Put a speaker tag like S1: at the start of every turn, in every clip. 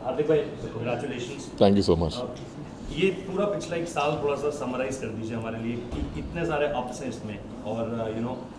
S1: हार्दिक भाई congratulations.
S2: Thank you so much.
S1: ये पूरा पिछला एक साल थोड़ा सा समराइज कर दीजिए हमारे लिए कि इतने सारे अप्स हैं इसमें और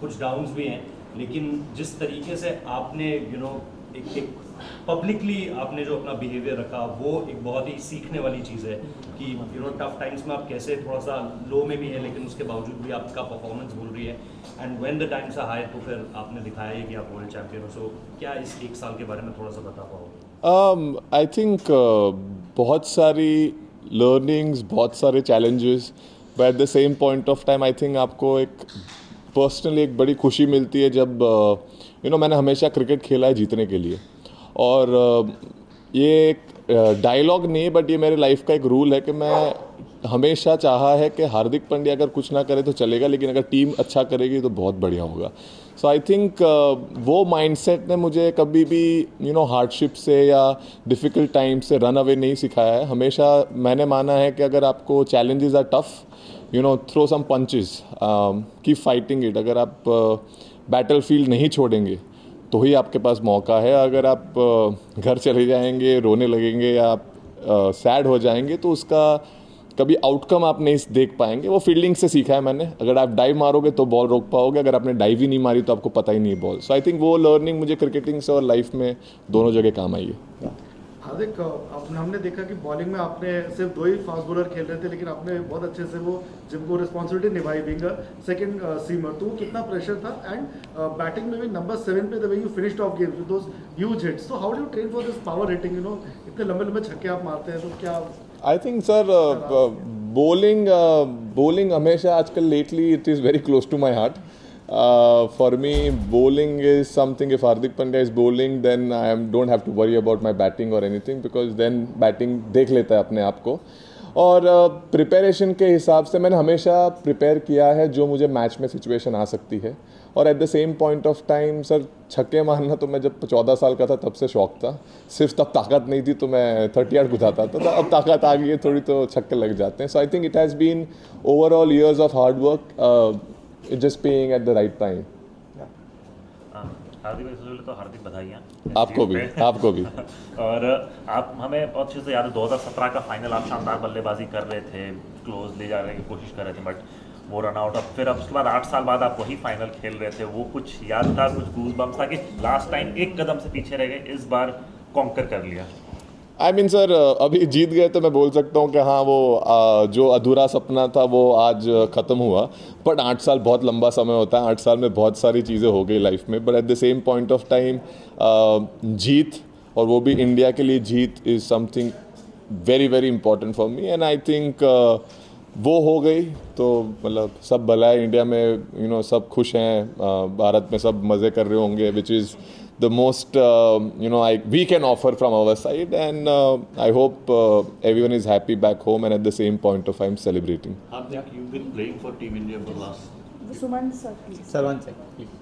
S1: कुछ डाउन्स भी हैं, लेकिन जिस तरीके से आपने एक पब्लिकली आपने जो अपना बिहेवियर रखा वो एक बहुत ही सीखने वाली चीज़ है कि टफ टाइम्स में आप कैसे थोड़ा सा लो में भी है लेकिन उसके बावजूद भी आपका परफॉर्मेंस बोल रही है and when the times are high तो फिर आपने दिखाया है कि आप वर्ल्ड चैंपियन हो। सो क्या इस एक साल के बारे में थोड़ा सा बता पाओगे?
S2: आई थिंक बहुत सारी लर्निंग्स, बहुत सारे challenges, but at the same point of time I think आपको एक पर्सनली एक बड़ी खुशी मिलती है जब मैंने हमेशा क्रिकेट खेला है जीतने के लिए। और ये एक डायलॉग नहीं है बट ये मेरे लाइफ का एक रूल है कि मैं हमेशा चाहा है कि हार्दिक पांड्या अगर कुछ ना करे तो चलेगा, लेकिन अगर टीम अच्छा करेगी तो बहुत बढ़िया होगा। सो आई थिंक वो माइंडसेट ने मुझे कभी भी हार्डशिप से या डिफ़िकल्ट टाइम से रन अवे नहीं सिखाया है। हमेशा मैंने माना है कि अगर आपको challenges are tough, throw some punches, keep fighting it. अगर आप बैटल फील्ड नहीं छोड़ेंगे तो ही आपके पास मौका है। अगर आप घर चले जाएंगे, रोने लगेंगे या आप सैड हो जाएंगे तो उसका कभी आउटकम आप नहीं देख पाएंगे। वो फील्डिंग से सीखा है मैंने। अगर आप डाइव मारोगे तो बॉल रोक पाओगे, अगर आपने डाइव ही नहीं मारी तो आपको पता ही नहीं बॉल। सो आई थिंक वो लर्निंग मुझे क्रिकेटिंग से और लाइफ में दोनों जगह काम आई है।
S3: हार्दिक, हमने देखा कि बॉलिंग में आपने सिर्फ 2 ही फास्ट बॉलर खेल रहे थे, लेकिन आपने बहुत अच्छे से वो जिनको रिस्पॉन्सिबिलिटी निभाई बीइंग सेकंड सीमर, तो कितना प्रेशर था। एंड बैटिंग में भी नंबर 7 पे the way you finished off games with those huge hits, so how do you train for this power hitting? इतने लंबे लंबे छक्के आप मारते हैं, तो क्या
S2: आई थिंक सर bowling हमेशा आजकल lately it is very close to my heart. For me, bowling is something. If Hardik Pandya is bowling, then don't have to worry about my batting or anything, because then batting देख लेता है अपने आप को. और preparation के हिसाब से मैंने हमेशा प्रिपेयर किया है जो मुझे मैच में सिचुएशन आ सकती है. और eight the same point of time sir, छक्के मारना तो मैं जब 14 साल का था तब से शौक था. सिर्फ तब ताकत नहीं थी तो मैं 30 यार्ड कुदाता था. अब ताकत आ गई है थोड़ी तो छक्के लग जाते हैं. So I think it has been overall years of hard work, just paying at the right time.
S4: Hardik भाई, सबसे पहले तो हार्दिक बधाइयाँ
S2: आपको भी.
S4: और आप हमें बहुत अच्छे से याद है 2017 का फाइनल, आप शानदार बल्लेबाजी कर रहे थे, क्लोज ले जाने की कोशिश कर रहे थे, बट वो रन आउट. अब फिर उसके बाद 8 साल बाद आप वही फाइनल खेल रहे थे. वो कुछ याद था, कुछ गूज बम्स था कि लास्ट टाइम एक कदम से पीछे रह गए, इस बार कॉन्कर कर लिया?
S2: आई मीन सर, अभी जीत गए तो मैं बोल सकता हूँ कि हाँ, वो जो अधूरा सपना था वो आज ख़त्म हुआ. बट 8 साल बहुत लंबा समय होता है. 8 साल में बहुत सारी चीज़ें हो गई लाइफ में. But at the same point of time जीत, और वो भी इंडिया के लिए जीत, is something very very important for me. And I think वो हो गई तो मतलब सब भला है. इंडिया में सब खुश हैं, भारत में सब मज़े कर रहे होंगे, which is the most we can offer from our side, and I hope everyone is happy back home and at the same point of time celebrating.
S1: Hardik, you've been playing for Team India for last.
S5: Suman sir, please.
S6: Sarwan sir, please.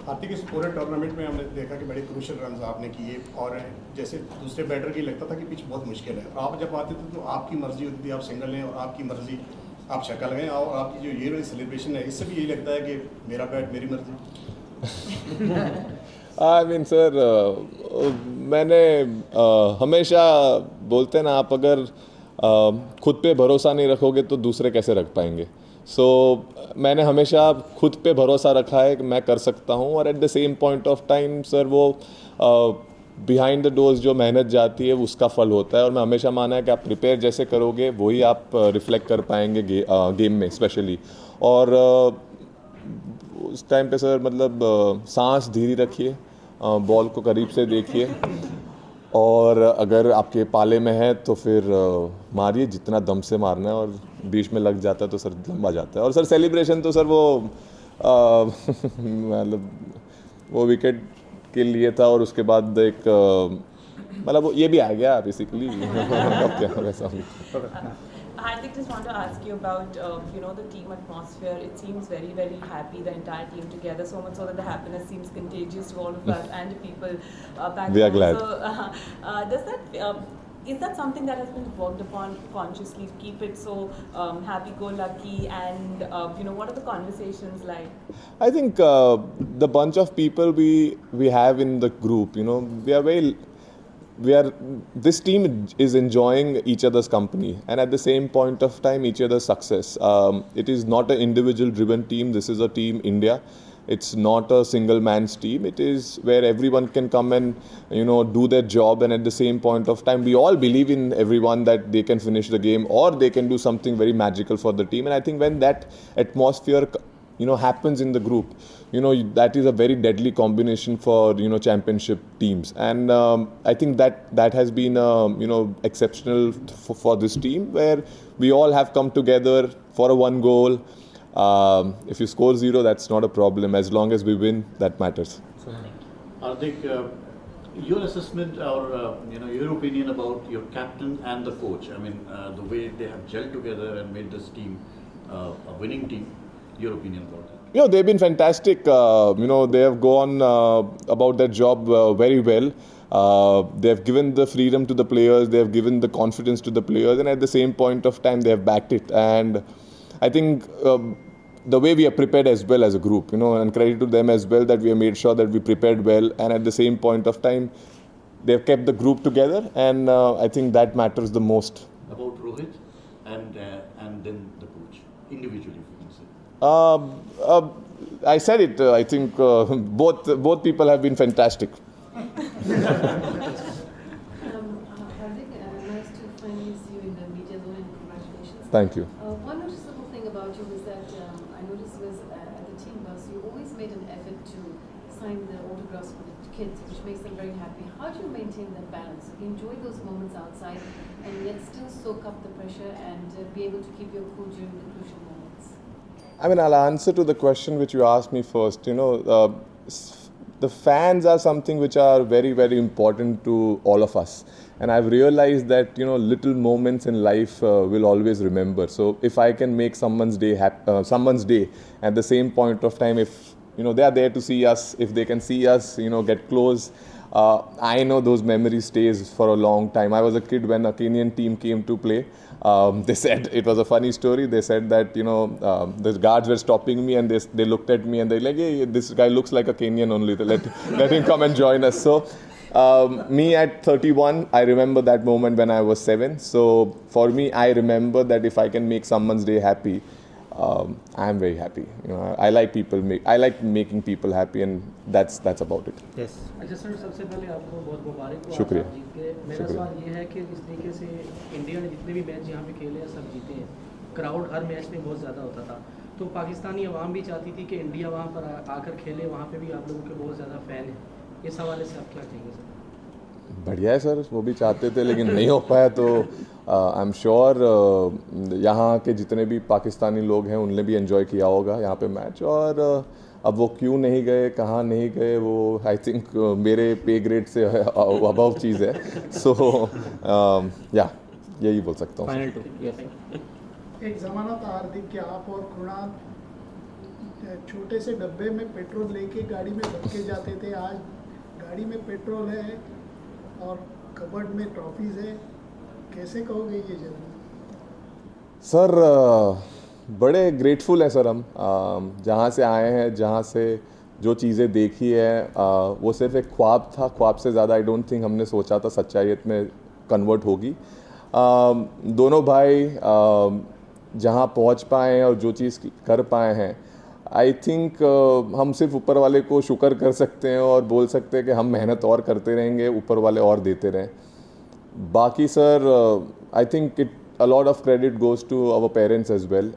S7: हार्दिक, इस पूरे tournament में हमने देखा कि बड़े crucial run आपने किए, और जैसे दूसरे बैटर की लगता था कि पिच बहुत मुश्किल है. आप जब आते थे तो आपकी मर्जी होती थी, आप सिंगल लें, और आपकी मर्जी आप छक्का लगाएं, और आपकी जो ये वाली सेलिब्रेशन है इससे भी यही लगता है कि मेरा बैट मेरी मर्जी.
S2: आई मीन सर, मैंने हमेशा बोलते हैं ना, आप अगर खुद पे भरोसा नहीं रखोगे तो दूसरे कैसे रख पाएंगे. सो मैंने हमेशा खुद पे भरोसा रखा है कि मैं कर सकता हूँ. और eight the same point of time sir, वो बिहाइंड द डोर्स जो मेहनत जाती है उसका फल होता है. और मैं हमेशा माना है कि आप प्रिपेयर जैसे करोगे वही आप रिफ्लेक्ट कर पाएंगे गेम में स्पेशली. और उस टाइम पे सर मतलब सांस धीरे रखिए, बॉल को करीब से देखिए, और अगर आपके पाले में है तो फिर मारिए जितना दम से मारना है. और बीच में लग जाता है तो सर लंबा जाता है. और सर सेलिब्रेशन तो सर वो मतलब वो विकेट के लिए था, और उसके बाद एक मतलब ये भी आ गया बेसिकली. अब क्या वैसा.
S5: Hardik, just want to ask you about the team atmosphere. It seems very, very happy, the entire team together, so much so that the happiness seems contagious to all of us and the people back
S2: We are
S5: home.
S2: glad.
S5: So, is that something that has been worked upon consciously to keep it so happy-go-lucky? And what are the conversations like?
S2: I think the bunch of people we have in the group, we are very this team is enjoying each other's company, and at the same point of time, each other's success. It is not an individual-driven team. This is a team India. It's not a single man's team. It is where everyone can come and do their job, and at the same point of time, we all believe in everyone that they can finish the game or they can do something very magical for the team. And I think when that atmosphere happens in the group, that is a very deadly combination for championship teams. And I think that has been exceptional for this team, where we all have come together for a one goal. If you score 0, that's not a problem. As long as we win, that matters.
S6: Hardik, your assessment or your opinion about your captain and the coach. I mean, the way they have gelled together and made this team a winning team. Your opinion about that?
S2: They've been fantastic. They have gone about their job very well. They have given the freedom to the players. They have given the confidence to the players, and at the same point of time, they have backed it. And I think the way we have prepared as well as a group, and credit to them as well, that we have made sure that we prepared well, and at the same point of time, they have kept the group together, and I think that matters the most.
S6: About Rohit and then the coach, individually, if you can say.
S2: I said it. I think both people have been fantastic.
S8: Hardik, nice to finally see you in the media zone, and congratulations.
S2: Thank you.
S8: One noticeable thing about you was that I noticed was at the team bus, you always made an effort to sign the autographs for the kids, which makes them very happy. How do you maintain that balance? You enjoy those moments outside and yet still soak up the pressure and be able to keep your cool during the crucial moments?
S2: I mean, I'll answer to the question which you asked me first. The fans are something which are very, very important to all of us. And I've realized that, little moments in life will always remember. So if I can make someone's day, at the same point of time, if, they are there to see us, if they can see us, get close, I know those memories stays for a long time. I was a kid when a Kenyan team came to play. They said, it was a funny story. They said that, the guards were stopping me, and they looked at me and they're like, hey, this guy looks like a Kenyan only. Let him come and join us. So me at 31, I remember that moment when I was 7. So for me, I remember that if I can make someone's day happy, I am very happy. I like making people happy, and that's about it.
S9: Yes. अच्छा sir, सबसे पहले आपको बहुत मुबारक हो।
S2: शुक्रिया।
S9: आप जीत गए। मेरा सवाल ये है कि जिस तरीके से इंडिया ने जितने भी मैच यहाँ पे खेले हैं सब जीते हैं, क्राउड हर मैच में बहुत ज़्यादा होता था, तो पाकिस्तानी अवाम भी चाहती थी कि इंडिया वहाँ पर आकर खेले, वहाँ पे भी आप लोगों के बहुत ज़्यादा फ़ैन हैं। इस हवाले से आप क्या कहेंगे सर?
S2: बढ़िया है सर, वो भी चाहते थे लेकिन नहीं हो पाया, तो आई एम श्योर यहाँ के जितने भी पाकिस्तानी लोग हैं उनने भी एंजॉय किया होगा यहाँ पे मैच। और अब वो क्यों नहीं गए, कहाँ नहीं गए, वो आई थिंक मेरे पे ग्रेड से अबव चीज़ है। सो यही बोल सकता हूँ।
S9: फाइनल 2।
S10: एक ज़माना था हार्दिक कि आप और कृणाल छोटे से डब्बे में पेट्रोल लेके गाड़ी में भर के जाते थे। आज गाड़ी में पेट्रोल है और कबर्ड में ट्रॉफीज है, कैसे कहोगे ये जर्नी?
S2: सर बड़े ग्रेटफुल हैं सर हम, जहाँ से आए हैं, जहाँ से जो चीज़ें देखी है, वो सिर्फ एक ख्वाब था। ख्वाब से ज़्यादा आई डोंट थिंक हमने सोचा था सच्चाईयत में कन्वर्ट होगी। दोनों भाई जहाँ पहुँच पाए हैं और जो चीज़ कर पाए हैं, आई थिंक हम सिर्फ ऊपर वाले को शुक्र कर सकते हैं और बोल सकते हैं कि हम मेहनत और करते रहेंगे, ऊपर वाले और देते रहें। बाकी sir I think a lot of credit goes to our parents as well.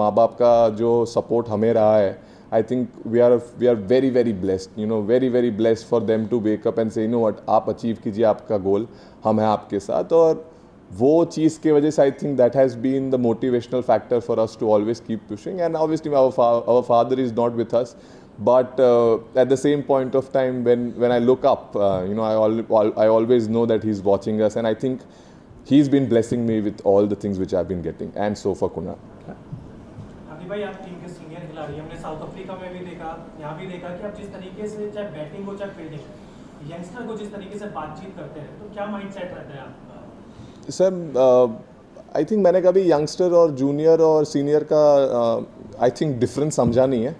S2: माँ बाप का जो सपोर्ट हमें रहा है, I think we are very very blessed. Very blessed for them to wake up and say, what, आप achieve कीजिए आपका गोल, हम हैं आपके साथ। और वो चीज़ के वजह से I think that has been the motivational factor for us to always keep pushing. And obviously our father is not with us, but at the same point of time when I look up, I always know that he's watching us, and I think he's been blessing me with all the things which I've been getting, and so for Kunal.
S11: हार्दिक भाई, आप team के senior खिलाड़ी, हमने south Africa में भी देखा, यहाँ भी देखा कि आप जिस तरीके से चाहे बैटिंग हो चाहे फील्डिंग, यंगस्टर को जिस तरीके से बातचीत करते हैं, तो क्या माइंडसेट रहता है आपका?
S2: सर आई थिंक मैंने कभी यंगस्टर और जूनियर और सीनियर का आई थिंक डिफरेंस समझा नहीं है।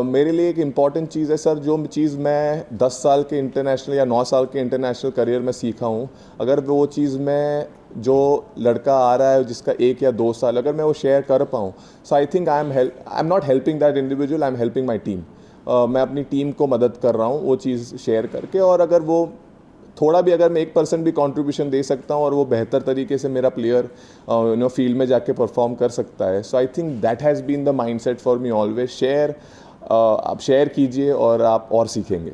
S2: मेरे लिए एक इम्पॉर्टेंट चीज़ है सर, जो चीज़ मैं 10 साल के इंटरनेशनल या 9 साल के इंटरनेशनल करियर में सीखा हूँ, अगर वो चीज़ मैं जो लड़का आ रहा है जिसका 1 या 2 साल, अगर मैं वो शेयर कर पाऊँ, so I think I am not helping that individual, I am helping my team. मैं अपनी टीम को मदद कर रहा हूँ वो चीज़ शेयर करके, और अगर वो थोड़ा भी, अगर मैं 1% भी कंट्रीब्यूशन दे सकता हूँ और वो बेहतर तरीके से मेरा प्लेयर फील्ड में जाके परफॉर्म कर सकता है, so I think that has been the mindset for me always. Share, आप शेयर कीजिए और आप और सीखेंगे।